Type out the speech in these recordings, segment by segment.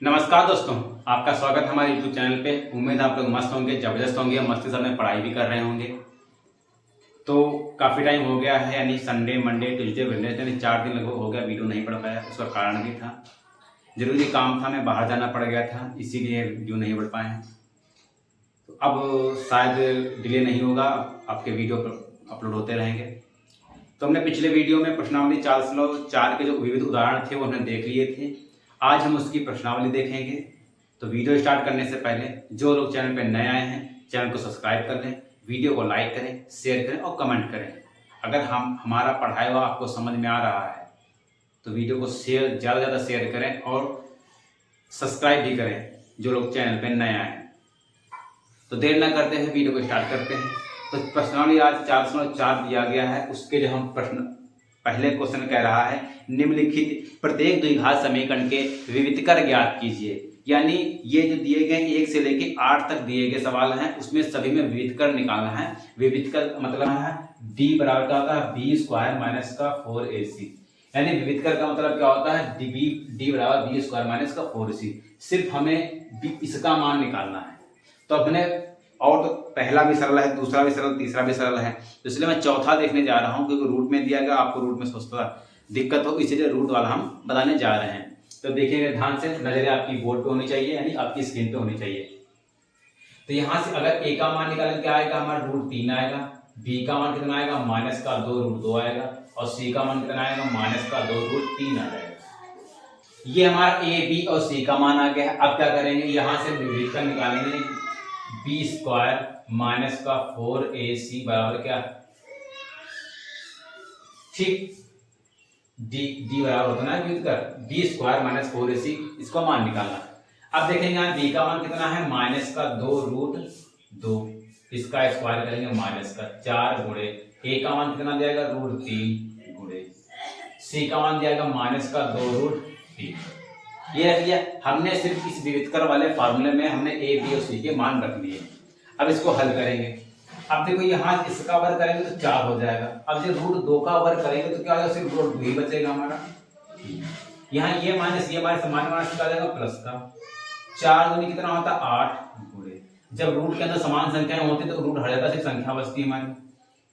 नमस्कार दोस्तों, आपका स्वागत है हमारे YouTube चैनल पे। उम्मीद है आप लोग मस्त होंगे, ज़बरदस्त होंगे, मस्ती से अपने पढ़ाई भी कर रहे होंगे। तो काफ़ी टाइम हो गया है, यानी संडे, मंडे, ट्यूसडे, वेडनेसडे यानी 4 दिन लगभग हो गया वीडियो नहीं पढ़ पाया। उसका कारण भी था, ज़रूरी काम था, मैं बाहर जाना पड़ गया था, इसीलिए वीडियो नहीं पढ़ पाए हैं। तो अब शायद डिले नहीं होगा, आपके वीडियो अपलोड होते रहेंगे। तो हमने पिछले वीडियो में प्रश्नावली 4 के जो विविध उदाहरण थे वो हमने देख लिए थे। आज हम उसकी प्रश्नावली देखेंगे। तो वीडियो स्टार्ट करने से पहले जो लोग चैनल पे नए आए हैं, चैनल को सब्सक्राइब कर लें, वीडियो को लाइक करें, शेयर करें और कमेंट करें। अगर हमारा पढ़ाया हुआ आपको समझ में आ रहा है तो वीडियो को ज़्यादा से ज़्यादा शेयर करें और सब्सक्राइब भी करें जो लोग चैनल पे नए आए हैं। तो देर न करते हैं, वीडियो को स्टार्ट करते हैं। तो प्रश्नावली आज 404 दिया गया है। उसके जो हम प्रश्न पहले क्वेश्चन कह रहा है, निम्नलिखित प्रत्येक द्विघात समीकरण के विविधकर ज्ञात कीजिए। यानी ये जो दिए गए 1 से लेके 8 तक दिए गए सवाल हैं, उसमें सभी में विविधकर निकालना है। विविधकर मतलब है d बराबर क्या होता है, b स्क्वायर माइनस का 4ac। यानी विविधकर का मतलब क्या होता है, d बराबर b स्क्वायर माइनस का 4ac। सिर्फ हमें इसका मान निकालना है। तो अपने और तो पहला भी सरल है, दूसरा भी सरल, तीसरा भी सरल है, तो इसलिए मैं चौथा देखने जा रहा हूं, क्योंकि रूट में दिया गया, आपको रूट में सोचता दिक्कत हो, इसीलिए रूट वाला हम बताने जा रहे हैं। तो देखिएगा ध्यान से, नजरें आपकी बोर्ड पे होनी चाहिए, यानी आपकी स्क्रीन पे होनी चाहिए। तो यहां से अगर a का मान निकालें, क्या आएगा हमारा, √3 आएगा। b का मान कितना आएगा, माइनस का 2 √2 आएगा। और c का मान कितना आएगा, माइनस का 2 √3 आ जाएगा। ये हमारा a, b और c का मान आ गया है। अब क्या करेंगे, यहां से विविधकर निकालेंगे। b स्क्वायर माइनस का 4ac बराबर क्या, ठीक, d बराबर होता है विविधकर b स्क्वायर माइनस 4ac, इसको मान निकालना। अब देखेंगे यहाँ b का मान कितना है, माइनस का 2 √2, इसका स्क्वायर करेंगे माइनस का 4 गुणे a का मान कितना दिया जाएगा, √3 गुणे c का मान दिया जाएगा माइनस का 2 √3। ये रख लिया हमने। सिर्फ इस विविधकर वाले फार्मूले में हमने a, b और c के मान रख लिए। अब इसको हल करेंगे। अब देखो यहाँ इसका वर्ग करेंगे तो 4 हो जाएगा। अब जब √2 का वर्ग करेंगे तो क्या होगा, सिर्फ √2 ही बचेगा हमारा। यहाँ ये माइनस सामान्य माइनस का जाएगा प्लस का। 4 दूनी कितना होता है, 8 गुणे, जब रूट के अंदर समान संख्याएं होती तो रूट हट जाता, सिर्फ संख्या बचती है हमारी।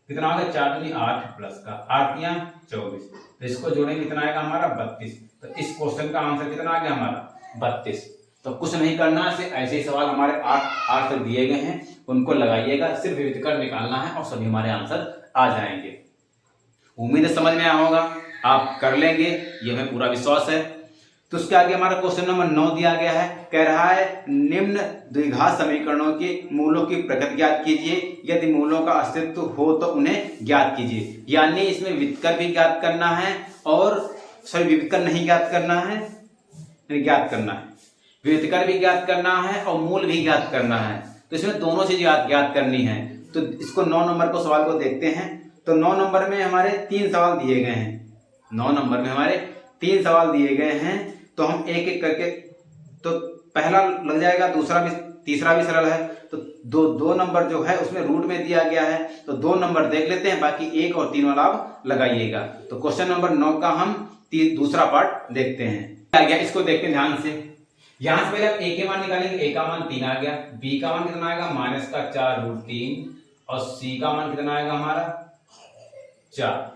कितना होगा, 4 दूनी 8 प्लस का 8 या 24, तो इसको जोड़ेंगे कितना आएगा हमारा 32। तो इस क्वेश्चन का आंसर कितना आ गया हमारा 32। तो कुछ नहीं करना, सिर्फ ऐसे ही सवाल हमारे 8 तक दिए गए हैं, उनको लगाइएगा, सिर्फ विविधकर निकालना है और सभी हमारे आंसर आ जाएंगे। उम्मीद है समझ में आया होगा, आप कर लेंगे, ये हमें पूरा विश्वास है। तो उसके आगे हमारा क्वेश्चन नंबर 9 दिया गया है। कह रहा है निम्न द्विघात समीकरणों के मूलों की प्रकृति ज्ञात कीजिए, यदि मूलों का अस्तित्व हो तो उन्हें ज्ञात कीजिए। यानी इसमें विविधकर भी ज्ञात करना है और विविधकर नहीं ज्ञात करना है, ज्ञात करना है, विविधकर भी ज्ञात करना है और मूल भी ज्ञात करना है। तो इसमें दोनों चीज ज्ञात करनी है। तो इसको 9 नंबर को सवाल को देखते हैं। तो 9 नंबर में हमारे 3 सवाल दिए गए हैं। 9 नंबर में हमारे 3 सवाल दिए गए हैं। तो हम एक एक करके, तो पहला लग जाएगा, दूसरा भी, तीसरा भी सरल है। तो दो नंबर जो है उसमें रूट में दिया गया है, तो 2 नंबर देख लेते हैं, बाकी 1 और 3 वाला आप लगाइएगा। तो क्वेश्चन नंबर 9 का हम दूसरा पार्ट देखते हैं। आ गया, इसको देखते हैं ध्यान से। यहां से पहले आप a के मान निकालेंगे, a का मान 3 आ गया, b का मान कितना आएगा, माइनस का 4 √3, और c का मान कितना आएगा हमारा 4।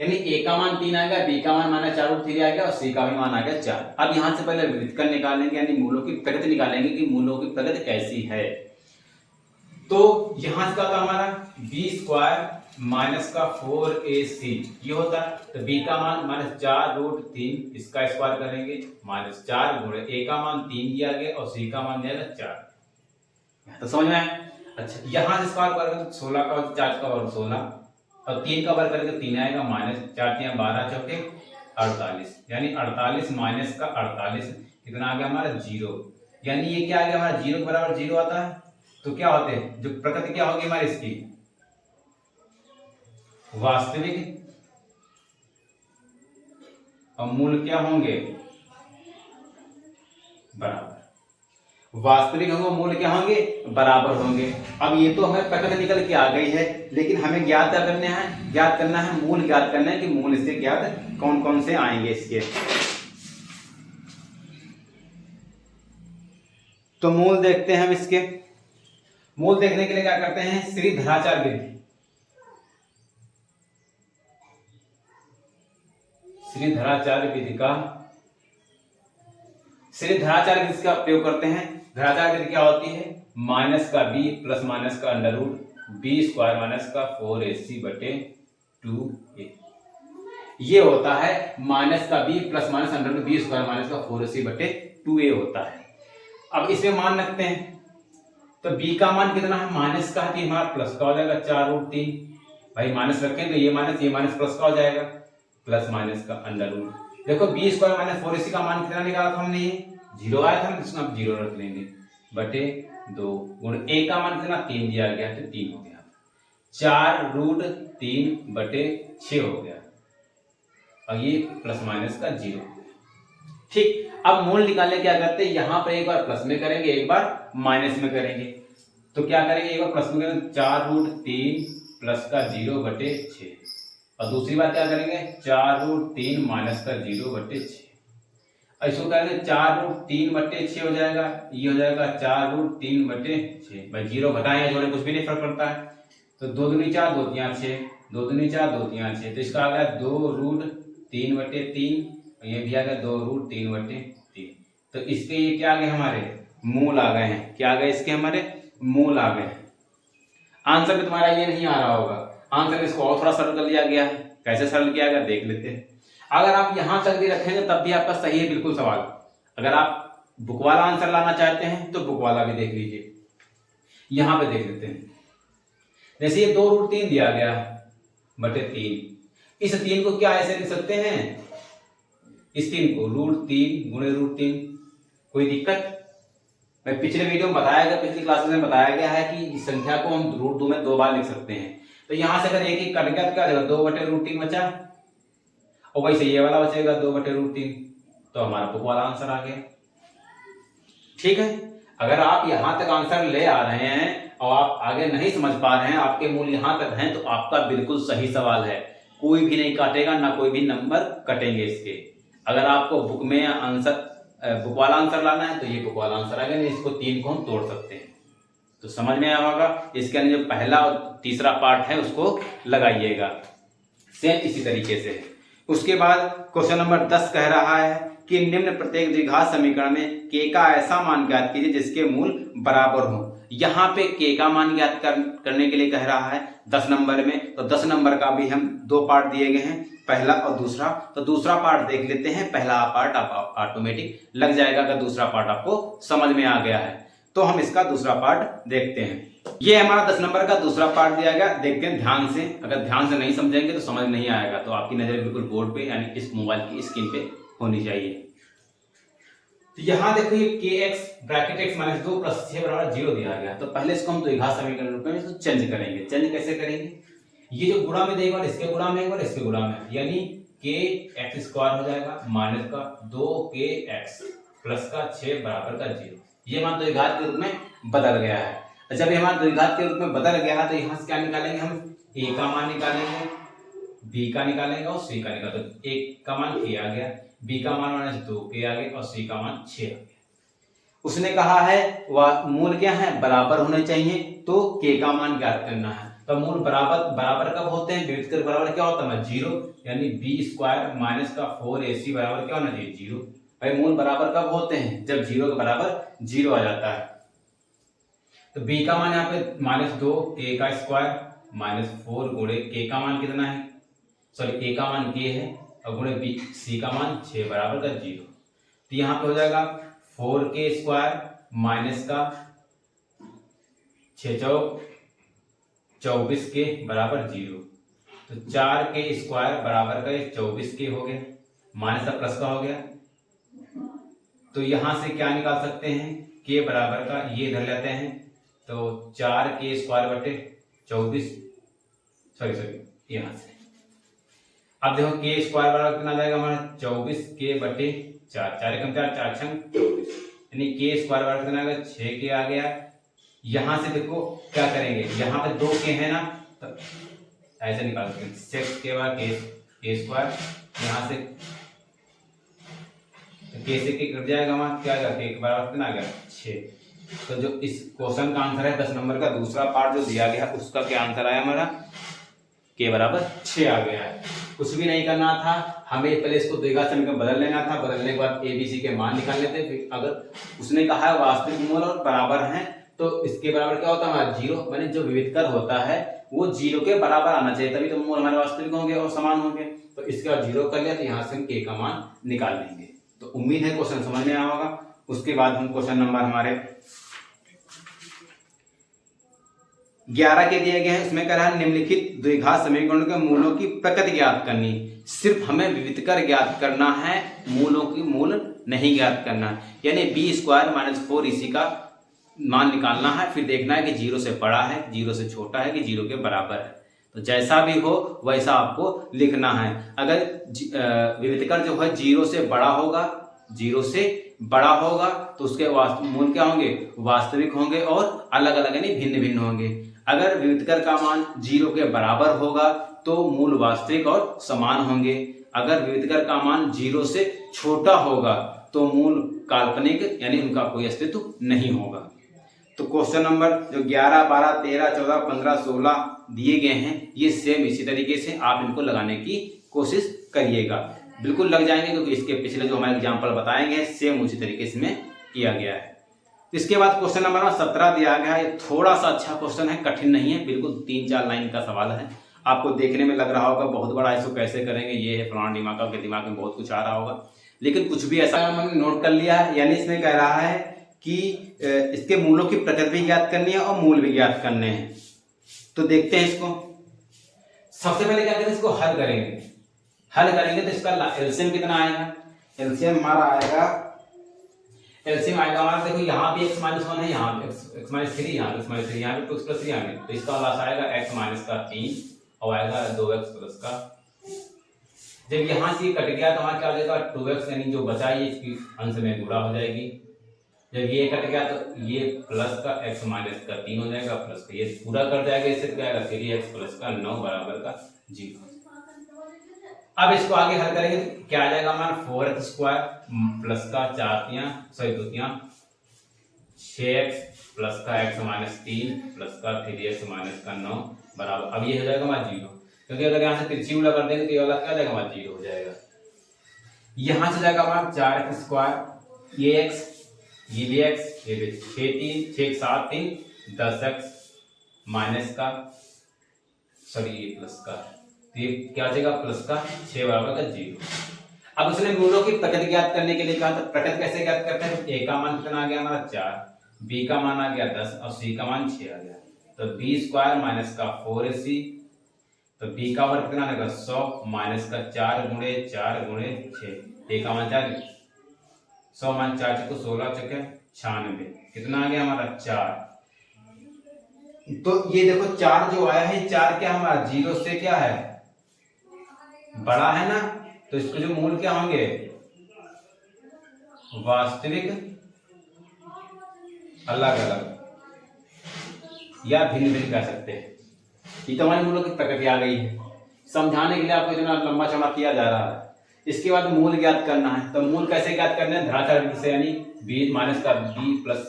यानी a का मान 3 आएगा, b का मान माइनस 4 √3 आएगा और c का भी मान आ गया 4। अब यहां से पहले विविधकर निकालेंगे, यानी मूलों की प्रकृति निकालेंगे कि मूलों की प्रकृति कैसी है। तो यहां से क्या था हमारा, b स्क्वायर माइनस का 4ac ये होता है। तो b का मान माइनस 4 √3, इसका स्क्वायर करेंगे माइनस 4 गुणे a का मान 3 दिया गया और c का मान दिया गया 4। तो समझ में आया। अच्छा, यहां से स्क्वायर करेंगे तो 16 का 4 का और 16, और 3 का वर्ग करेंगे 3 आएगा, माइनस 4 3 12 चौके 48, यानी 48 माइनस का 48 कितना आ गया हमारा 0। यानी ये क्या आ गया हमारा 0 के बराबर 0 आता है। तो क्या होते हैं, जो प्रकृति क्या होगी हमारी इसकी, वास्तविक, और मूल क्या होंगे, बराबर। वास्तविक होंगे, मूल क्या होंगे, बराबर होंगे। अब ये तो हमें प्रकृति निकल के आ गई है, लेकिन हमें ज्ञात क्या करना है, ज्ञात करना है मूल, ज्ञात करना है कि मूल इससे ज्ञात कौन कौन से आएंगे इसके। तो मूल देखते हैं हम इसके। मूल देखने के लिए क्या करते हैं, श्रीधराचार्य विधि, श्रीधराचार्य विधि का प्रयोग करते हैं। धराचार्य विधि क्या होती है, माइनस का बी प्लस माइनस का under root B square minus का 4ac बटे 2a, ये होता है माइनस का B plus minus under root B square minus का 4ac बटे 2a होता है। अब इसमें मान रखते हैं, तो b का मान कितना है, माइनस का है, हमारा प्लस का हो जाएगा 4√3, भाई माइनस रखें तो ये माइनस प्लस का हो जाएगा, प्लस माइनस का अंडर रूट। देखो बी स्क्वायर माइनस 4ac का मान कितना निकाला था हमने, ये 0 आया था, हम इसमें अब 0 रख लेंगे बटे 2 गुण a का मान कितना 3 दिया गया तो 3 हो गया, 4√3 बटे 6 हो गया, और ये प्लस माइनस का 0। ठीक, अब मूल निकालने क्या करते हैं, यहां पर एक बार प्लस में करेंगे एक बार माइनस में करेंगे। तो क्या करेंगे, एक बार प्लस में करेंगे 4√3 प्लस का 0 बटे 6, और दूसरी बार क्या करेंगे 4√3 माइनस का 0 बटे 6, इसको करेंगे 4√3 बटे 6 हो जाएगा, ये हो जाएगा 4√3 बटे 6, भाई 0 घटाएं जोड़े कुछ भी नहीं फर्क पड़ता है। तो 2 दूनी 4 2 तियां 6, 2 दूनी 4 2 तियां 6, तो इसका आ गया 2√3 बटे 3, ये भी आ गया 2√3 बटे 3। तो इसके ये क्या आ गए, हमारे मूल आ गए हैं। क्या आ गए इसके, हमारे मूल आ गए हैं। आंसर में तुम्हारा ये नहीं आ रहा होगा, आंसर में इसको और थोड़ा सरल कर लिया गया है। कैसे सरल किया गया देख लेते हैं। अगर आप यहां तक भी रखेंगे तब भी आपका सही है बिल्कुल सवाल। अगर आप बुक वाला आंसर लाना चाहते हैं तो बुक वाला भी देख लीजिए, यहां पे देख लेते हैं। जैसे ये 2√3 दिया गया बटे 3, इस 3 को क्या ऐसे लिख सकते हैं, इस 3 को √3 गुणे √3, कोई दिक्कत? मैं पिछले वीडियो में बताया गया, पिछली क्लासेस में बताया गया है कि इस संख्या को हम √2 में 2 बार लिख सकते हैं। तो यहां से अगर एक एक कट गया तो क्या जाएगा, 2 बटे √3 बचा, और वैसे ये वाला बचेगा 2 बटे √3, तो हमारा बुक वाला आंसर आ गया। ठीक है, अगर आप यहां तक आंसर ले आ रहे हैं और आप आगे नहीं समझ पा रहे हैं, आपके मूल यहां तक हैं, तो आपका बिल्कुल सही सवाल है, कोई भी नहीं काटेगा, ना कोई भी नंबर कटेंगे इसके। अगर आपको बुक में आंसर बुक वाला आंसर लाना है तो ये बुक वाला आंसर आ गया, नहीं इसको 3 को हम तोड़ सकते हैं। तो समझ में आया होगा, इसके अंदर जो पहला और तीसरा पार्ट है उसको लगाइएगा सेम इसी तरीके से। उसके बाद क्वेश्चन नंबर 10 कह रहा है कि निम्न प्रत्येक द्विघात समीकरण में k का ऐसा मान ज्ञात कीजिए जिसके मूल बराबर हो। यहाँ पे k का मान ज्ञात करने के लिए कह रहा है 10 नंबर में। तो 10 नंबर का भी हम 2 पार्ट दिए गए हैं, पहला और दूसरा। तो दूसरा पार्ट देख लेते हैं, पहला पार्ट आप ऑटोमेटिक लग जाएगा अगर दूसरा पार्ट आपको समझ में आ गया है। तो हम इसका दूसरा पार्ट देखते हैं। ये हमारा 10 नंबर का दूसरा पार्ट दिया गया, देखते हैं ध्यान से। अगर ध्यान से नहीं समझेंगे तो समझ नहीं आएगा, तो आपकी नजर बिल्कुल बोर्ड पे यानी इस मोबाइल की स्क्रीन पे होनी चाहिए। तो यहाँ देखो ये kx bracket x minus 2 plus 6 बराबर 0 दिया गया। तो पहले इसको हम द्विघात समीकरण रूप में इसको चेंज करेंगे। चेंज कैसे करेंगे, ये जो गुणा में देगा इसके गुणा में एक बार इसके गुणा में, यानी kx स्क्वायर हो जाएगा माइनस का 2kx प्लस का 6 बराबर का 0। ये मान द्विघात के रूप में बदल गया है। जब ये हमारा द्विघात के रूप में बदल गया है तो यहाँ से क्या निकालेंगे हम, a का मान निकालेंगे, b का निकालेंगे और c का निकालेंगे। तो a का मान k आ गया, b का मान माइनस 2k आ गया और c का मान 6 आ गया। उसने कहा है वह मूल क्या है, बराबर होने चाहिए, तो k का मान ज्ञात करना है। तो मूल बराबर कब होते हैं, विविध कर बराबर क्या होता है 0, यानी b स्क्वायर माइनस का 4ac बराबर क्या होना चाहिए 0। भाई मूल बराबर कब होते हैं, जब 0 के बराबर 0 आ जाता है। तो b का मान यहाँ पे माइनस 2 a का स्क्वायर माइनस 4 गुणे k का मान कितना है, सॉरी a का मान k है और गुणे b c का मान 6 बराबर का 0। तो यहाँ पे हो जाएगा 4k स्क्वायर माइनस का 6 चौक 24k बराबर 0। तो 4k स्क्वायर बराबर का 24k हो गया, माइनस का प्लस का हो गया। तो यहां से क्या निकाल सकते हैं, k बराबर का ये धर लेते हैं, तो 4k स्क्वायर बटे 24, सॉरी यहां से। अब देखो k स्क्वायर बराबर कितना जाएगा हमारा 24k बटे 4, 4 एकम 4, 4 छंग 24, यानी k स्क्वायर बराबर कितना आ गया 6k आ गया। यहां से देखो क्या करेंगे, यहाँ पे 2k है ना, तो ऐसे निकाल सकते हैं 6k बार k स्क्वायर, यहाँ से k से k कट जाएगा हमारा, क्या आ गया k के बराबर कितना आ गया 6, तो जो इस क्वेश्चन का आंसर है 10 नंबर का दूसरा पार्ट जो दिया गया उसका क्या आंसर आया हमारा, के बराबर 6 आ गया है। कुछ भी नहीं करना था, हमें पहले इसको द्विघात समीकरण बदल लेना था, बदलने के बाद ए बी सी के मान निकालने थे। फिर अगर उसने कहा है वास्तविक मूल और बराबर हैं तो इसके बराबर क्या होता है हमारा जीरो, माने जो विविधकर होता है वो जीरो के बराबर आना चाहिए, तभी तो मूल हमारे वास्तविक होंगे और समान होंगे। तो इसके बाद जीरो कर लिया तो यहाँ से हम के का मान निकाल लेंगे। तो उम्मीद है क्वेश्चन समझ में आया होगा। उसके बाद हम क्वेश्चन नंबर हमारे 11 के दिए गए हैं, उसमें कह रहा है निम्नलिखित द्विघात समीकरणों के मूलों की प्रकृति ज्ञात करनी। सिर्फ हमें विविधकर ज्ञात करना है, मूलों की मूल नहीं ज्ञात करना है, यानी बी स्क्वायर माइनस 4ac का मान निकालना है। फिर देखना है कि जीरो से बड़ा है, जीरो से छोटा है कि जीरो के बराबर है। तो जैसा भी हो वैसा आपको लिखना है। अगर विविधकर जो है जीरो से बड़ा होगा, जीरो से बड़ा होगा तो उसके मूल क्या होंगे, वास्तविक होंगे और अलग अलग यानी भिन्न भिन्न होंगे। अगर विविधकर का मान जीरो के बराबर होगा तो मूल वास्तविक और समान होंगे। अगर विविधकर का मान जीरो से छोटा होगा तो मूल काल्पनिक यानी उनका कोई अस्तित्व नहीं होगा। तो क्वेश्चन नंबर जो 11, 12, 13, 14, 15, 16 दिए गए हैं ये सेम इसी तरीके से आप इनको लगाने की कोशिश करिएगा, बिल्कुल लग जाएंगे, क्योंकि इसके पिछले जो हमारे एग्जाम्पल बताएंगे सेम उसी तरीके से में किया गया है। इसके बाद क्वेश्चन नंबर 17 दिया गया है। ये थोड़ा सा अच्छा क्वेश्चन है, कठिन नहीं है, बिल्कुल 3-4 लाइन का सवाल है। आपको देखने में लग रहा होगा बहुत बड़ा, इसको कैसे करेंगे, ये है फलाना दिमाग, आपके दिमाग में बहुत कुछ आ रहा होगा, लेकिन कुछ भी ऐसा मैंने नोट कर लिया है। यानी इसमें कह रहा है कि इसके मूलों की प्रकृति भी ज्ञात करनी है और मूल भी ज्ञात करने हैं। तो देखते हैं इसको। सबसे पहले क्या करेंगे, इसको हल करेंगे। हल करेंगे तो इसका एलसीएम कितना आएगा, एलसीएम हमारा आएगा, एलसीएम आएगा हमारा, देखो यहाँ भी x माइनस 1 है, यहाँ पे x माइनस 3, यहाँ पे x माइनस 3, यहाँ पे 2x प्लस 3 आएगा, तो इसका लास्ट आएगा x माइनस का 3 और आएगा 2x प्लस का। जब यहाँ से कट गया तो हमारा क्या हो जाएगा 2x, यानी जो बचा ये इसकी अंश में गुणा हो जाएगी। जब ये कट गया तो ये प्लस का x माइनस का 3 हो जाएगा, प्लस का ये पूरा कर जाएगा, इससे क्या आएगा 3x प्लस का 9 बराबर का 0। अब इसको आगे हल करेंगे तो क्या आ जाएगा हमारा 4x स्क्वायर प्लस का 4 6x प्लस का x माइनस 3 प्लस का 3x माइनस का 9 बराबर। अब ये हो जाएगा हमारा 0, क्योंकि अगर यहाँ से तिरछी उल्टा कर देंगे तो ये वाला क्या हो जाएगा हमारा 0 हो जाएगा। यहाँ से जाएगा हमारा 4x स्क्वायर, ये x, ये भी x, ये भी 6 7 3 10x माइनस का, सॉरी ये प्लस का, ये क्या हो जाएगा प्लस का 6 बराबर का 0। अब उसने मूलों की प्रकृति ज्ञात करने के लिए कहा, तो प्रकृति कैसे ज्ञात करते हैं, a का मान कितना आ गया हमारा 4, b का मान आ गया 10 और c का मान 6 आ गया। तो b स्क्वायर माइनस का 4ac, तो b का वर्ग कितना आएगा 100 माइनस का 4 गुणे 6, a का मान 4, 100 माइनस 4 को 16 चक्के 96, कितना आ गया हमारा 4। तो ये देखो 4 जो आया है, 4 क्या हमारा 0 से क्या है बड़ा है ना, तो इसके जो मूल क्या होंगे वास्तविक, अलग अलग या भिन्न भिन्न कह सकते हैं। ये तो हमारे मूलों की प्रकृति आ गई है, समझाने के लिए आपको इतना लंबा चौड़ा किया जा रहा है। इसके बाद मूल ज्ञात करना है, तो मूल कैसे ज्ञात करना है, धरातल से, यानी b माइनस का b plus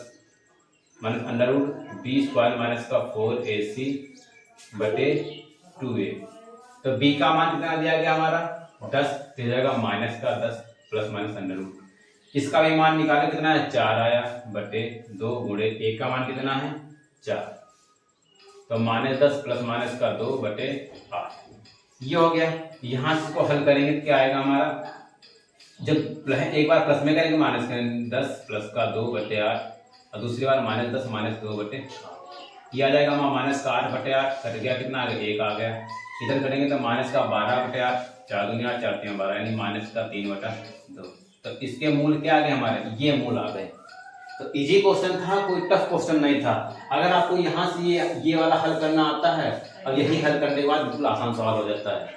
minus under root b square minus का 4ac बटे 2a। तो b का मान कितना दिया गया हमारा 10, तो जाएगा माइनस का 10 प्लस माइनस अंडर रूट, इसका भी मान निकाले कितना है 4 आया बटे 2 गुणे a का मान कितना है 4, तो माइनस 10 प्लस माइनस का 2 बटे 8, ये हो गया। यहाँ से इसको हल करेंगे तो क्या आएगा हमारा, जब एक बार प्लस में करेंगे माइनस करेंगे 10 प्लस का 2 बटे 8 और दूसरी बार माइनस 10 माइनस 2 बटे 8, ये आ जाएगा हमारा माइनस का 8 बटे 8, कट गया कितना आ गया 1 आ गया। इधर करेंगे तो माइनस का 12 बटे 8, 4 दूनी 8 4 3 12, यानी माइनस का 3 बटा 2। तो इसके मूल क्या आ गए हमारे, ये मूल आ गए। तो इजी क्वेश्चन था, कोई टफ क्वेश्चन नहीं था। अगर आपको यहाँ से ये वाला हल करना आता है और यही हल करने के बाद बिल्कुल आसान सवाल हो जाता है।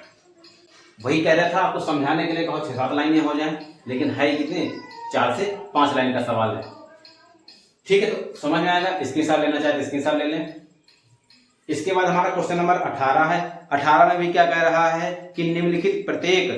वही कह रहा था आपको समझाने के लिए, कहो 6-7 लाइनें हो जाएं, लेकिन है कितने 4 से 5 लाइन का सवाल है। ठीक है, तो समझ में आएगा। स्क्रीनशॉट लेना चाहे तो स्क्रीनशॉट ले लें। इसके बाद हमारा क्वेश्चन नंबर 18 है। 18 में भी क्या कह रहा है कि निम्नलिखित प्रत्येक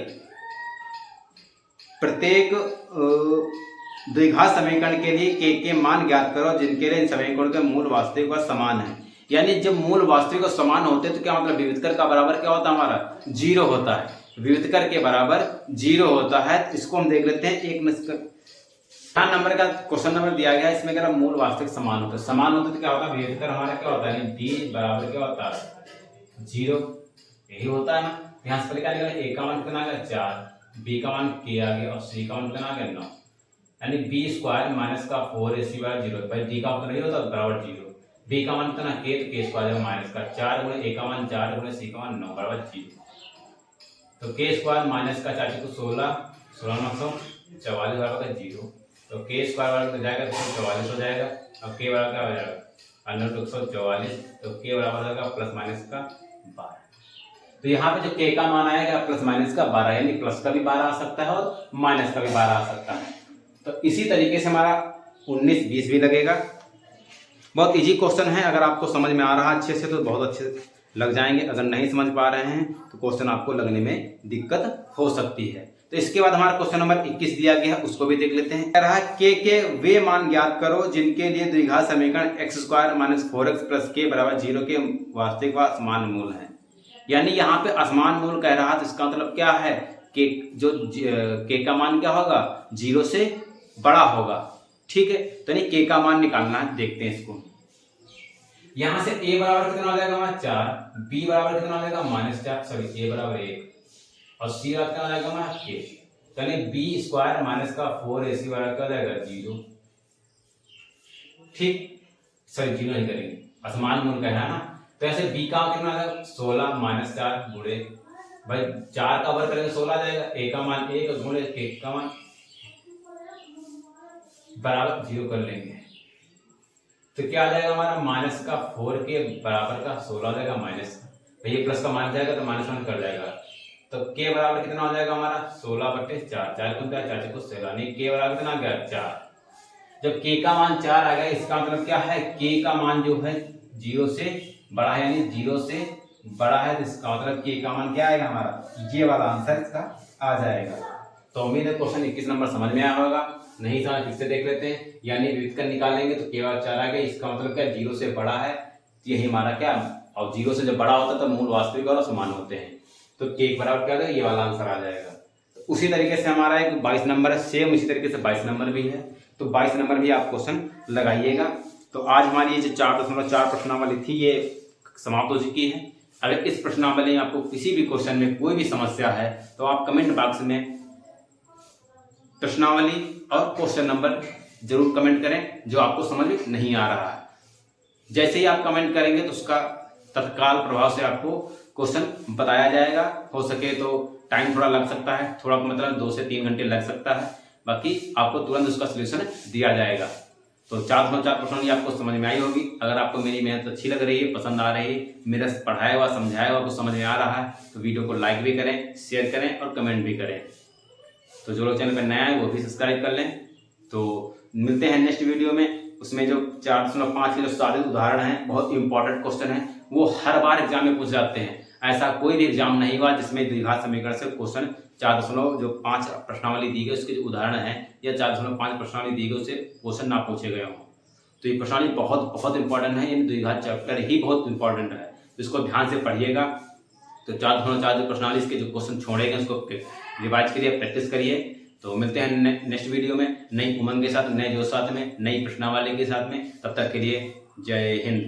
द्विघात समीकरण के लिए के मान ज्ञात करो जिनके लिए इन समीकरणों के मूल वास्तविक व समान है। यानी जब मूल वास्तविक और समान होते हैं तो क्या मतलब विविधकर का बराबर क्या होता है हमारा 0 होता है। विविधकर के बराबर 0 होता है। इसको हम देख लेते हैं। एक नंबर का क्वेश्चन नंबर दिया गया है, इसमें अगर मूल वास्तविक समान होते तो क्या होता है विविधकर हमारा क्या होता है d बराबर क्या होता है 0। यही होता है ना। यहाँ से क्या निकला a का मान कितना आ गया 4, b का मान k आ गया और c का मान कितना आ गया 9। यानी b स्क्वायर माइनस का 4ac बराबर 0। भाई d का मान नहीं होता बराबर 0। b का मान कितना k तो k स्क्वायर माइनस का 4 गुणे a का मान 4 गुणे c का मान 9 बराबर 0। तो k स्क्वायर माइनस का 4 को 16 944 बराबर 0। तो k स्क्वायर बराबर हो जाएगा 244 हो जाएगा और k बराबर क्या हो जाएगा अंडर 244। तो k बराबर हो जाएगा प्लस माइनस का 12। तो यहाँ पे जो k का मान आएगा प्लस माइनस का 12, यानी प्लस का भी 12 आ सकता है और माइनस का भी 12 आ सकता है। तो इसी तरीके से हमारा 19 20 भी लगेगा। बहुत इजी क्वेश्चन है। अगर आपको समझ में आ रहा है अच्छे से तो बहुत अच्छे लग जाएंगे। अगर नहीं समझ पा रहे हैं तो क्वेश्चन आपको लगने में दिक्कत हो सकती है। तो इसके बाद हमारा क्वेश्चन नंबर 21 दिया गया है, उसको भी देख लेते हैं। कह रहा है के वे मान ज्ञात करो जिनके लिए द्विघात समीकरण x square minus 4x plus के बराबर 0 के वास्तविक व असमान मूल है। यानी यहाँ पे असमान मूल कह रहा है तो इसका मतलब क्या है कि जो के का मान क्या होगा 0 से बड़ा होगा। ठीक है, तो नहीं के का मान निकालना है। देखते हैं इसको। यहां से a बराबर कितना आ जाएगा हमारा 4, b बराबर कितना आ जाएगा -4, सॉरी a बराबर 1 और c बराबर कितना आ जाएगा हमारा k। यानी b स्क्वायर माइनस का 4ac बराबर क्या आ जाएगा 0। ठीक, सॉरी 0 नहीं करेंगे, असमान मूल कहना है ना। तो ऐसे b का कितना आ जाएगा 16 -4 गुणे भाई 4 का वर्ग करेंगे 16 आ जाएगा। a का मान 1 गुणे k का मान बराबर 0 कर लेंगे तो क्या आ जाएगा हमारा माइनस का 4 के बराबर का 16 आ जाएगा माइनस का। तो ये प्लस का माइनस जाएगा तो माइनस वन कर जाएगा। तो के बराबर कितना हो जाएगा हमारा 16/4, 4 को 4 को 16, नहीं के बराबर कितना आ गया 4। जब के का मान 4 आ गया इसका मतलब क्या है के का मान जो है 0 से बड़ा है, यानी 0 से बड़ा है। तो इसका मतलब के का मान क्या आएगा हमारा ये वाला आंसर इसका आ जाएगा। तो उम्मीद है क्वेश्चन 21 नंबर समझ में आया होगा। नहीं समझ फिर से देख लेते हैं। यानी विविधकर निकालेंगे तो केवल 4 आ गया। इसका मतलब क्या 0 से बड़ा है, यही हमारा क्या। और 0 से जब बड़ा होता है तो मूल वास्तविक और समान होते हैं। तो के बराबर क्या आ जाएगा ये वाला आंसर आ जाएगा। तो उसी तरीके से हमारा एक 22 नंबर है, सेम इसी तरीके से 22 नंबर भी है। तो 22 नंबर भी आप क्वेश्चन लगाइएगा। तो आज हमारी ये जो 4.4 प्रश्नावली थी ये समाप्त हो चुकी है। अगर इस प्रश्नावली में आपको किसी भी क्वेश्चन में कोई भी समस्या है तो आप कमेंट बॉक्स में प्रश्नावली और क्वेश्चन नंबर जरूर कमेंट करें जो आपको समझ में नहीं आ रहा है। जैसे ही आप कमेंट करेंगे तो उसका तत्काल प्रभाव से आपको क्वेश्चन बताया जाएगा। हो सके तो टाइम थोड़ा लग सकता है, थोड़ा मतलब 2 से 3 घंटे लग सकता है, बाकी आपको तुरंत उसका सलूशन दिया जाएगा। तो 4.4 प्रश्नावली आपको समझ में आई होगी। अगर आपको मेरी मेहनत अच्छी लग रही है, पसंद आ रही है, मेरा पढ़ाया हुआ समझाया हुआ आपको समझ में आ रहा है तो वीडियो को लाइक भी करें, शेयर करें और कमेंट भी करें। तो जो लोग चैनल पर नया है वो भी सब्सक्राइब कर लें। तो मिलते हैं नेक्स्ट वीडियो में। उसमें जो 4.5 के जो सारे उदाहरण हैं बहुत इंपॉर्टेंट क्वेश्चन हैं, वो हर बार एग्जाम में पूछ जाते हैं। ऐसा कोई भी एग्जाम नहीं हुआ जिसमें द्विघात समीकरण से क्वेश्चन 4.5 प्रश्नावली दी गई उसके जो उदाहरण है या 4.5 प्रश्नावली दी गई उससे क्वेश्चन ना पूछे गए हों। तो ये प्रश्नावली बहुत इंपॉर्टेंट है। यानी द्विघात चैप्टर ही बहुत इंपॉर्टेंट है, तो इसको ध्यान से पढ़िएगा। तो 4.4 प्रश्नावली इसके जो क्वेश्चन छोड़े गए उसको रिवाइज करिए, प्रैक्टिस करिए। तो मिलते हैं नेक्स्ट वीडियो में नई उमंग के साथ, नए जोश साथ में, नई प्रश्नावली के साथ में। तब तक के लिए जय हिंद।